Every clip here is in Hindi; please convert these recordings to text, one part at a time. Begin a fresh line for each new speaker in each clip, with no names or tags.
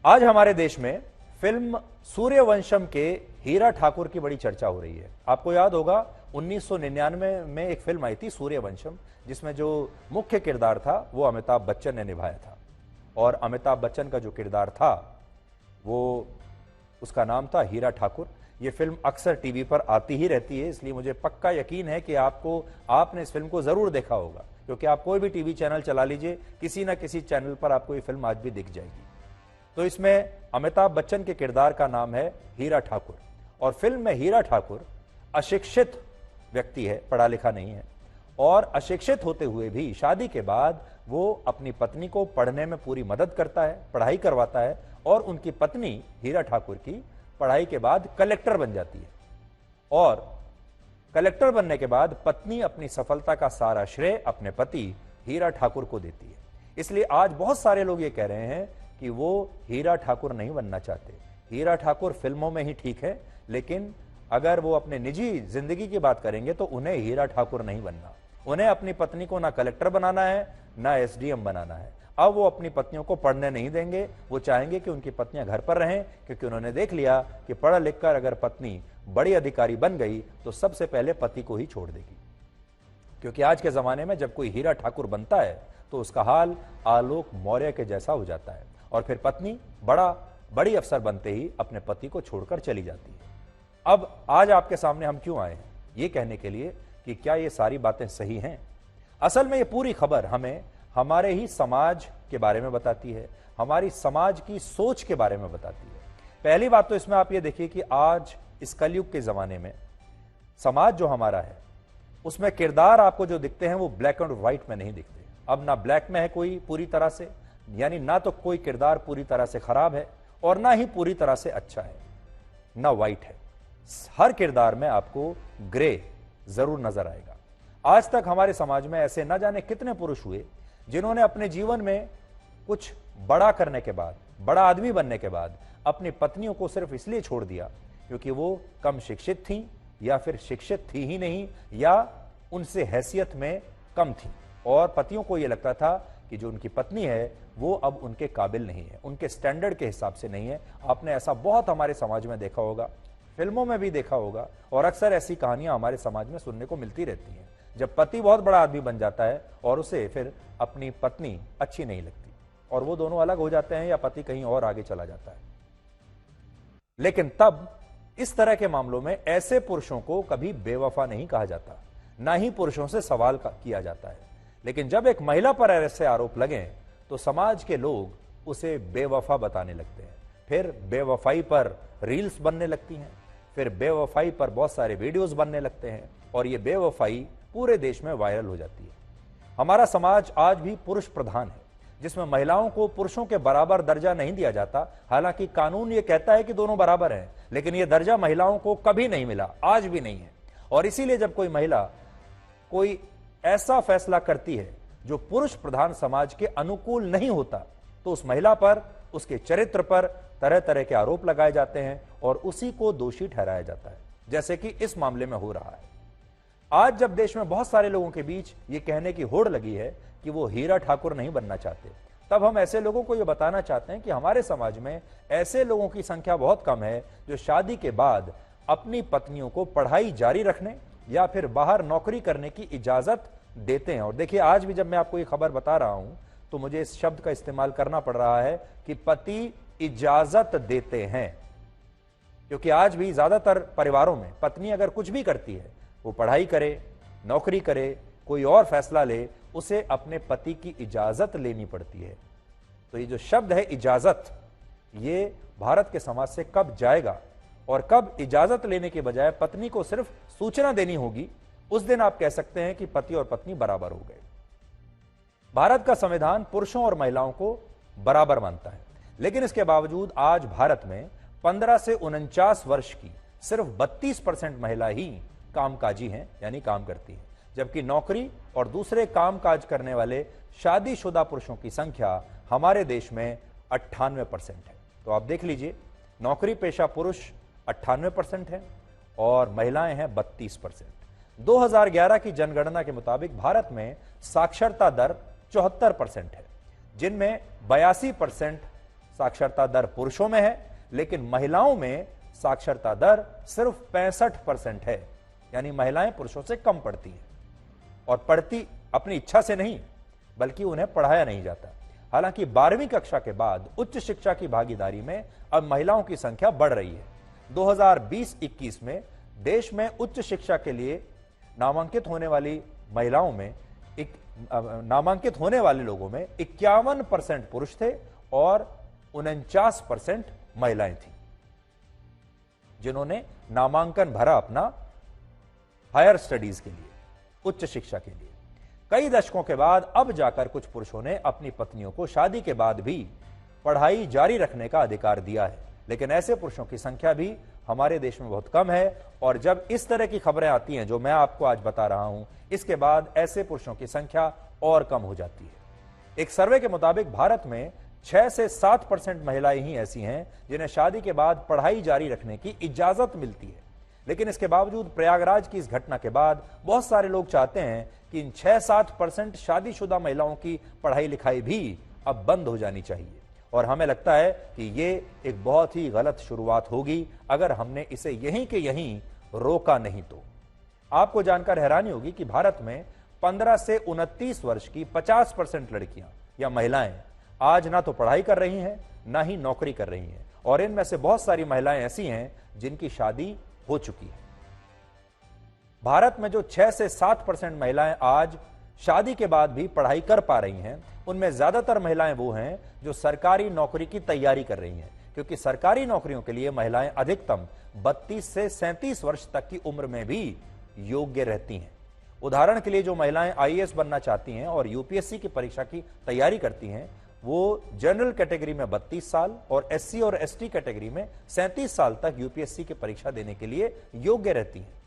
आज हमारे देश में फिल्म सूर्यवंशम के हीरा ठाकुर की बड़ी चर्चा हो रही है। आपको याद होगा 1999 में एक फिल्म आई थी सूर्यवंशम, जिसमें जो मुख्य किरदार था वो अमिताभ बच्चन ने निभाया था। और अमिताभ बच्चन का जो किरदार था वो, उसका नाम था हीरा ठाकुर। ये फिल्म अक्सर टीवी पर आती ही रहती है, इसलिए मुझे पक्का यकीन है कि आपने इस फिल्म को जरूर देखा होगा, क्योंकि आप कोई भी टीवी चैनल चला लीजिए, किसी ना किसी चैनल पर आपको ये फिल्म आज भी दिख जाएगी। तो इसमें अमिताभ बच्चन के किरदार का नाम है हीरा ठाकुर। और फिल्म में हीरा ठाकुर अशिक्षित व्यक्ति है, पढ़ा लिखा नहीं है, और अशिक्षित होते हुए भी शादी के बाद वो अपनी पत्नी को पढ़ने में पूरी मदद करता है, पढ़ाई करवाता है, और उनकी पत्नी हीरा ठाकुर की पढ़ाई के बाद कलेक्टर बन जाती है। और कलेक्टर बनने के बाद पत्नी अपनी सफलता का सारा श्रेय अपने पति हीरा ठाकुर को देती है। इसलिए आज बहुत सारे लोग ये कह रहे हैं कि वो हीरा ठाकुर नहीं बनना चाहते। हीरा ठाकुर फिल्मों में ही ठीक है, लेकिन अगर वो अपने निजी जिंदगी की बात करेंगे तो उन्हें हीरा ठाकुर नहीं बनना। उन्हें अपनी पत्नी को ना कलेक्टर बनाना है, ना एसडीएम बनाना है। अब वो अपनी पत्नियों को पढ़ने नहीं देंगे। वो चाहेंगे कि उनकी पत्नियां घर पर रहें, क्योंकि उन्होंने देख लिया कि पढ़ लिखकर अगर पत्नी बड़ी अधिकारी बन गई तो सबसे पहले पति को ही छोड़ देगी। क्योंकि आज के जमाने में जब कोई हीरा ठाकुर बनता है तो उसका हाल आलोक मौर्य के जैसा हो जाता है, और फिर पत्नी बड़ी अफसर बनते ही अपने पति को छोड़कर चली जाती है। अब आज आपके सामने हम क्यों आए हैं? ये कहने के लिए कि क्या ये सारी बातें सही हैं। असल में ये पूरी खबर हमें हमारे ही समाज के बारे में बताती है, हमारी समाज की सोच के बारे में बताती है। पहली बात तो इसमें आप ये देखिए कि आज इस कलयुग के जमाने में समाज जो हमारा है उसमें किरदार आपको जो दिखते हैं वो ब्लैक एंड व्हाइट में नहीं दिखते। अब ना ब्लैक में है कोई पूरी तरह से, यानी ना तो कोई किरदार पूरी तरह से खराब है और ना ही पूरी तरह से अच्छा है, ना व्हाइट है। हर किरदार में आपको ग्रे जरूर नजर आएगा। आज तक हमारे समाज में ऐसे न जाने कितने पुरुष हुए जिन्होंने अपने जीवन में कुछ बड़ा करने के बाद, बड़ा आदमी बनने के बाद अपनी पत्नियों को सिर्फ इसलिए छोड़ दिया क्योंकि वो कम शिक्षित थी, या फिर शिक्षित थी ही नहीं, या उनसे हैसियत में कम थी, और पतियों को यह लगता था कि जो उनकी पत्नी है वो अब उनके काबिल नहीं है, उनके स्टैंडर्ड के हिसाब से नहीं है। आपने ऐसा बहुत हमारे समाज में देखा होगा, फिल्मों में भी देखा होगा, और अक्सर ऐसी कहानियां हमारे समाज में सुनने को मिलती रहती हैं। जब पति बहुत बड़ा आदमी बन जाता है और उसे फिर अपनी पत्नी अच्छी नहीं लगती, और वो दोनों अलग हो जाते हैं या पति कहीं और आगे चला जाता है। लेकिन तब इस तरह के मामलों में ऐसे पुरुषों को कभी बेवफा नहीं कहा जाता, ना ही पुरुषों से सवाल किया जाता है। लेकिन जब एक महिला पर ऐसे आरोप लगे तो समाज के लोग उसे बेवफा बताने लगते हैं। फिर बेवफाई पर रील्स बनने लगती हैं, फिर बेवफाई पर बहुत सारे वीडियोस बनने लगते हैं, और ये बेवफाई पूरे देश में वायरल हो जाती है। हमारा समाज आज भी पुरुष प्रधान है, जिसमें महिलाओं को पुरुषों के बराबर दर्जा नहीं दिया जाता। हालांकि कानून ये कहता है कि दोनों बराबर हैं, लेकिन यह दर्जा महिलाओं को कभी नहीं मिला, आज भी नहीं है। और इसीलिए जब कोई महिला कोई ऐसा फैसला करती है जो पुरुष प्रधान समाज के अनुकूल नहीं होता, तो उस महिला पर, उसके चरित्र पर तरह तरह के आरोप लगाए जाते हैं और उसी को दोषी ठहराया जाता है, जैसे कि इस मामले में हो रहा है। आज जब देश में बहुत सारे लोगों के बीच ये कहने की होड़ लगी है कि वो हीरा ठाकुर नहीं बनना चाहते, तब हम ऐसे लोगों को ये बताना चाहते हैं कि हमारे समाज में ऐसे लोगों की संख्या बहुत कम है जो शादी के बाद अपनी पत्नियों को पढ़ाई जारी रखने या फिर बाहर नौकरी करने की इजाजत देते हैं। और देखिए, आज भी जब मैं आपको ये खबर बता रहा हूं तो मुझे इस शब्द का इस्तेमाल करना पड़ रहा है कि पति इजाजत देते हैं, क्योंकि आज भी ज्यादातर परिवारों में पत्नी अगर कुछ भी करती है, वो पढ़ाई करे, नौकरी करे, कोई और फैसला ले, उसे अपने पति की इजाजत लेनी पड़ती है। तो ये जो शब्द है इजाजत, ये भारत के समाज से कब जाएगा, और कब इजाजत लेने के बजाय पत्नी को सिर्फ सूचना देनी होगी, उस दिन आप कह सकते हैं कि पति और पत्नी बराबर हो गए। भारत का संविधान पुरुषों और महिलाओं को बराबर मानता है, लेकिन इसके बावजूद आज भारत में 15 से 49 वर्ष की सिर्फ 32% महिला ही कामकाजी हैं, यानी काम करती हैं, जबकि नौकरी और दूसरे कामकाज करने वाले शादीशुदा पुरुषों की संख्या हमारे देश में 98% है। तो आप देख लीजिए, नौकरी पेशा पुरुष 98% है और महिलाएं हैं 32%। 2011 की जनगणना के मुताबिक भारत में साक्षरता दर 74% है, जिनमें 82% साक्षरता दर पुरुषों में है, लेकिन महिलाओं में साक्षरता दर सिर्फ 65% है। यानी महिलाएं पुरुषों से कम पढ़ती हैं, और पढ़ती अपनी इच्छा से नहीं, बल्कि उन्हें पढ़ाया नहीं जाता। हालांकि 12वीं कक्षा के बाद उच्च शिक्षा की भागीदारी में अब महिलाओं की संख्या बढ़ रही है। 2020-21 में देश में उच्च शिक्षा के लिए नामांकित होने वाली महिलाओं में नामांकित होने वाले लोगों में 51% पुरुष थे और 49% महिलाएं थीं जिन्होंने नामांकन भरा अपना हायर स्टडीज के लिए, उच्च शिक्षा के लिए। कई दशकों के बाद अब जाकर कुछ पुरुषों ने अपनी पत्नियों को शादी के बाद भी पढ़ाई जारी रखने का अधिकार दिया है, लेकिन ऐसे पुरुषों की संख्या भी हमारे देश में बहुत कम है। और जब इस तरह की खबरें आती हैं जो मैं आपको आज बता रहा हूं, इसके बाद ऐसे पुरुषों की संख्या और कम हो जाती है। एक सर्वे के मुताबिक भारत में 6 से 7% महिलाएं ही ऐसी हैं जिन्हें शादी के बाद पढ़ाई जारी रखने की इजाजत मिलती है। लेकिन इसके बावजूद प्रयागराज की इस घटना के बाद बहुत सारे लोग चाहते हैं कि इन 6-7% शादीशुदा महिलाओं की पढ़ाई लिखाई भी अब बंद हो जानी चाहिए। और हमें लगता है कि ये एक बहुत ही गलत शुरुआत होगी अगर हमने इसे यहीं के यहीं रोका नहीं तो। आपको जानकर हैरानी होगी कि भारत में 15 से 29 वर्ष की 50% लड़कियां या महिलाएं आज ना तो पढ़ाई कर रही हैं, ना ही नौकरी कर रही हैं, और इनमें से बहुत सारी महिलाएं ऐसी हैं जिनकी शादी हो चुकी है। भारत में जो 6 से 7% महिलाएं आज शादी के बाद भी पढ़ाई कर पा रही हैं, उनमें ज्यादातर महिलाएं वो हैं जो सरकारी नौकरी की तैयारी कर रही हैं, क्योंकि सरकारी नौकरियों के लिए महिलाएं अधिकतम 32 से 37 वर्ष तक की उम्र में भी योग्य रहती हैं। उदाहरण के लिए जो महिलाएं आईएएस बनना चाहती हैं और यूपीएससी की परीक्षा की तैयारी करती हैं, वो जनरल कैटेगरी में 32 साल और एससी और एसटी कैटेगरी में 37 साल तक यूपीएससी की परीक्षा देने के लिए योग्य रहती हैं।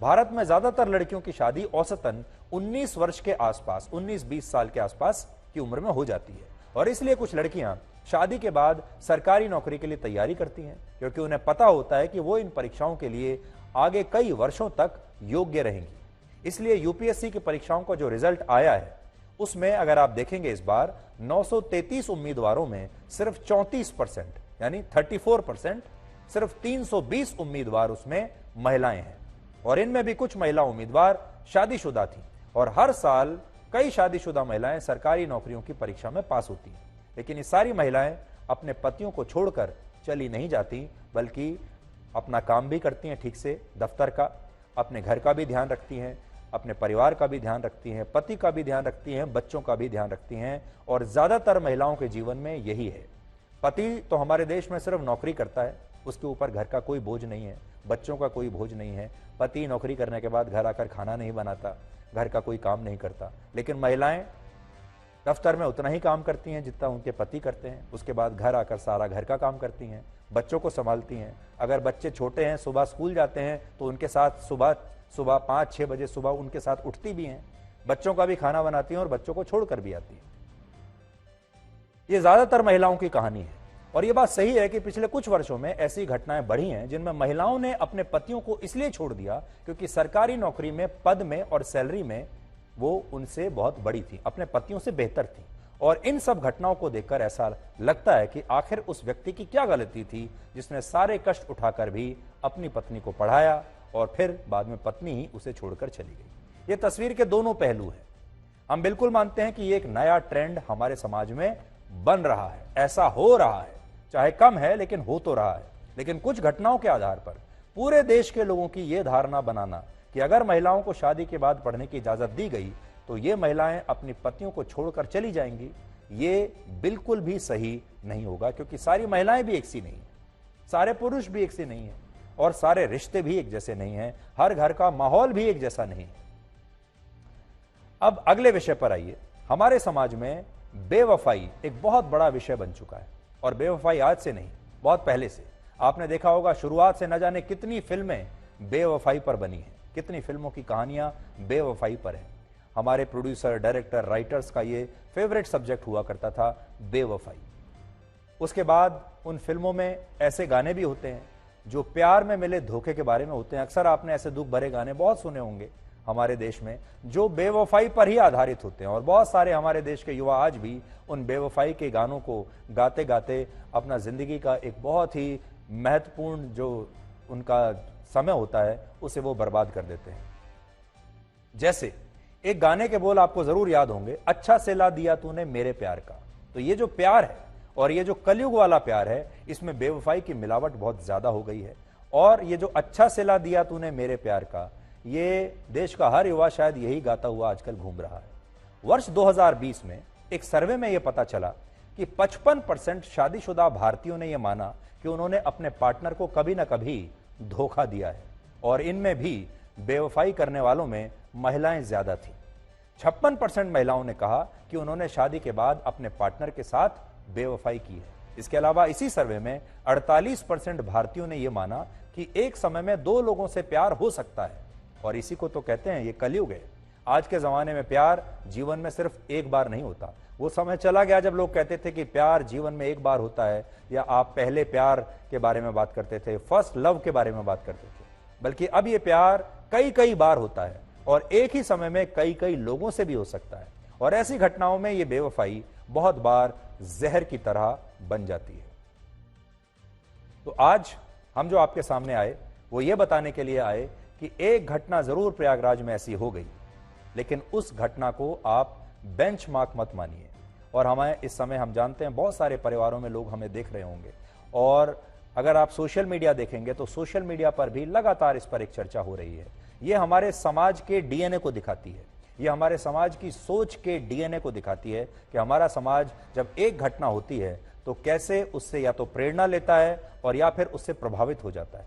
भारत में ज्यादातर लड़कियों की शादी औसतन 19 वर्ष के आसपास, 19-20 साल के आसपास की उम्र में हो जाती है, और इसलिए कुछ लड़कियां शादी के बाद सरकारी नौकरी के लिए तैयारी करती हैं, क्योंकि उन्हें पता होता है कि वो इन परीक्षाओं के लिए आगे कई वर्षों तक योग्य रहेंगी। इसलिए यूपीएससी की परीक्षाओं का जो रिजल्ट आया है उसमें अगर आप देखेंगे इस बार 933 उम्मीदवारों में सिर्फ 34% यानी 34%, सिर्फ 320 उम्मीदवार उसमें महिलाएं हैं, और इनमें भी कुछ महिला उम्मीदवार शादीशुदा थी। और हर साल कई शादीशुदा महिलाएं सरकारी नौकरियों की परीक्षा में पास होती हैं, लेकिन ये सारी महिलाएं अपने पतियों को छोड़कर चली नहीं जाती, बल्कि अपना काम भी करती हैं ठीक से, दफ्तर का, अपने घर का भी ध्यान रखती हैं, अपने परिवार का भी ध्यान रखती हैं, पति का भी ध्यान रखती हैं, बच्चों का भी ध्यान रखती हैं। और ज्यादातर महिलाओं के जीवन में यही है। पति तो हमारे देश में सिर्फ नौकरी करता है, उसके ऊपर घर का कोई बोझ नहीं है, बच्चों का कोई बोझ नहीं है। पति नौकरी करने के बाद घर आकर खाना नहीं बनाता, घर का कोई काम नहीं करता। लेकिन महिलाएं दफ्तर में उतना ही काम करती हैं जितना उनके पति करते हैं, उसके बाद घर आकर सारा घर का काम करती हैं, बच्चों को संभालती हैं। अगर बच्चे छोटे हैं, सुबह स्कूल जाते हैं, तो उनके साथ सुबह 5-6 बजे सुबह उनके साथ उठती भी हैं, बच्चों का भी खाना बनाती हैं और बच्चों को छोड़कर भी आती हैं। ये ज्यादातर महिलाओं की कहानी है, और ये बात सही है कि पिछले कुछ वर्षों में ऐसी घटनाएं बढ़ी हैं जिनमें महिलाओं ने अपने पतियों को इसलिए छोड़ दिया क्योंकि सरकारी नौकरी में, पद में और सैलरी में वो उनसे बहुत बड़ी थी, अपने पतियों से बेहतर थी। और इन सब घटनाओं को देखकर ऐसा लगता है कि आखिर उस व्यक्ति की क्या गलती थी जिसने सारे कष्ट उठाकर भी अपनी पत्नी को पढ़ाया और फिर बाद में पत्नी ही उसे छोड़कर चली गई। ये तस्वीर के दोनों पहलू हैं। हम बिल्कुल मानते हैं कि ये एक नया ट्रेंड हमारे समाज में बन रहा है, ऐसा हो रहा है, चाहे कम है लेकिन हो तो रहा है। लेकिन कुछ घटनाओं के आधार पर पूरे देश के लोगों की यह धारणा बनाना कि अगर महिलाओं को शादी के बाद पढ़ने की इजाजत दी गई तो ये महिलाएं अपनी पतियों को छोड़कर चली जाएंगी, ये बिल्कुल भी सही नहीं होगा, क्योंकि सारी महिलाएं भी एक सी नहीं है, सारे पुरुष भी एक सी नहीं है, और सारे रिश्ते भी एक जैसे नहीं हैं, हर घर का माहौल भी एक जैसा नहीं है। अब अगले विषय पर आइए। हमारे समाज में बेवफाई एक बहुत बड़ा विषय बन चुका है, और बेवफाई आज से नहीं, बहुत पहले से। आपने देखा होगा शुरुआत से न जाने कितनी फिल्में बेवफाई पर बनी हैं, कितनी फिल्मों की कहानियां बेवफाई पर हैं। हमारे प्रोड्यूसर, डायरेक्टर, राइटर्स का ये फेवरेट सब्जेक्ट हुआ करता था, बेवफाई। उसके बाद उन फिल्मों में ऐसे गाने भी होते हैं जो प्यार में मिले धोखे के बारे में होते हैं। अक्सर आपने ऐसे दुख भरे गाने बहुत सुने होंगे। हमारे देश में जो बेवफाई पर ही आधारित होते हैं, और बहुत सारे हमारे देश के युवा आज भी उन बेवफाई के गानों को गाते गाते अपना जिंदगी का एक बहुत ही महत्वपूर्ण जो उनका समय होता है उसे वो बर्बाद कर देते हैं। जैसे एक गाने के बोल आपको जरूर याद होंगे, अच्छा सिला दिया तूने मेरे प्यार का। तो ये जो प्यार है और ये जो कलयुग वाला प्यार है, इसमें बेवफाई की मिलावट बहुत ज्यादा हो गई है। और ये जो अच्छा सिला दिया तूने मेरे प्यार का, ये देश का हर युवा शायद यही गाता हुआ आजकल घूम रहा है। वर्ष 2020 में एक सर्वे में यह पता चला कि 55% शादीशुदा भारतीयों ने यह माना कि उन्होंने अपने पार्टनर को कभी ना कभी धोखा दिया है, और इनमें भी बेवफाई करने वालों में महिलाएं ज्यादा थी। 56% महिलाओं ने कहा कि उन्होंने शादी के बाद अपने पार्टनर के साथ बेवफाई की है। इसके अलावा इसी सर्वे में 48% भारतीयों ने यह माना कि एक समय में दो लोगों से प्यार हो सकता है, और इसी को तो कहते हैं ये कलयुग है। आज के जमाने में प्यार जीवन में सिर्फ एक बार नहीं होता। वो समय चला गया जब लोग कहते थे कि प्यार जीवन में एक बार होता है, या आप पहले प्यार के बारे में बात करते थे, फर्स्ट लव के बारे में बात करते थे, बल्कि अब ये प्यार कई कई बार होता है और एक ही समय में कई कई लोगों से भी हो सकता है। और ऐसी घटनाओं में ये बेवफाई बहुत बार जहर की तरह बन जाती है। तो आज हम जो आपके सामने आए वो ये बताने के लिए आए कि एक घटना जरूर प्रयागराज में ऐसी हो गई, लेकिन उस घटना को आप बेंचमार्क मत मानिए। और हमें इस समय हम जानते हैं बहुत सारे परिवारों में लोग हमें देख रहे होंगे, और अगर आप सोशल मीडिया देखेंगे तो सोशल मीडिया पर भी लगातार इस पर एक चर्चा हो रही है। ये हमारे समाज के डीएनए को दिखाती है, ये हमारे समाज की सोच के डीएनए को दिखाती है कि हमारा समाज जब एक घटना होती है तो कैसे उससे या तो प्रेरणा लेता है और या फिर उससे प्रभावित हो जाता है।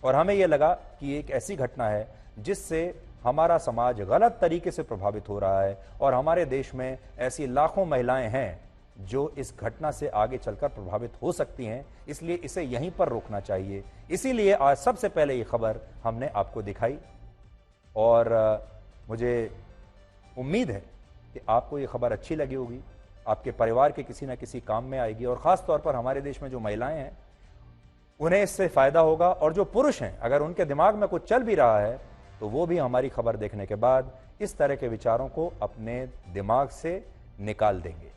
और हमें यह लगा कि एक ऐसी घटना है जिससे हमारा समाज गलत तरीके से प्रभावित हो रहा है, और हमारे देश में ऐसी लाखों महिलाएं हैं जो इस घटना से आगे चलकर प्रभावित हो सकती हैं। इसलिए इसे यहीं पर रोकना चाहिए। इसीलिए आज सबसे पहले ये खबर हमने आपको दिखाई, और मुझे उम्मीद है कि आपको ये खबर अच्छी लगी होगी, आपके परिवार के किसी न किसी काम में आएगी, और खास तौर पर हमारे देश में जो महिलाएं हैं उन्हें इससे फायदा होगा। और जो पुरुष हैं, अगर उनके दिमाग में कुछ चल भी रहा है तो वो भी हमारी खबर देखने के बाद इस तरह के विचारों को अपने दिमाग से निकाल देंगे।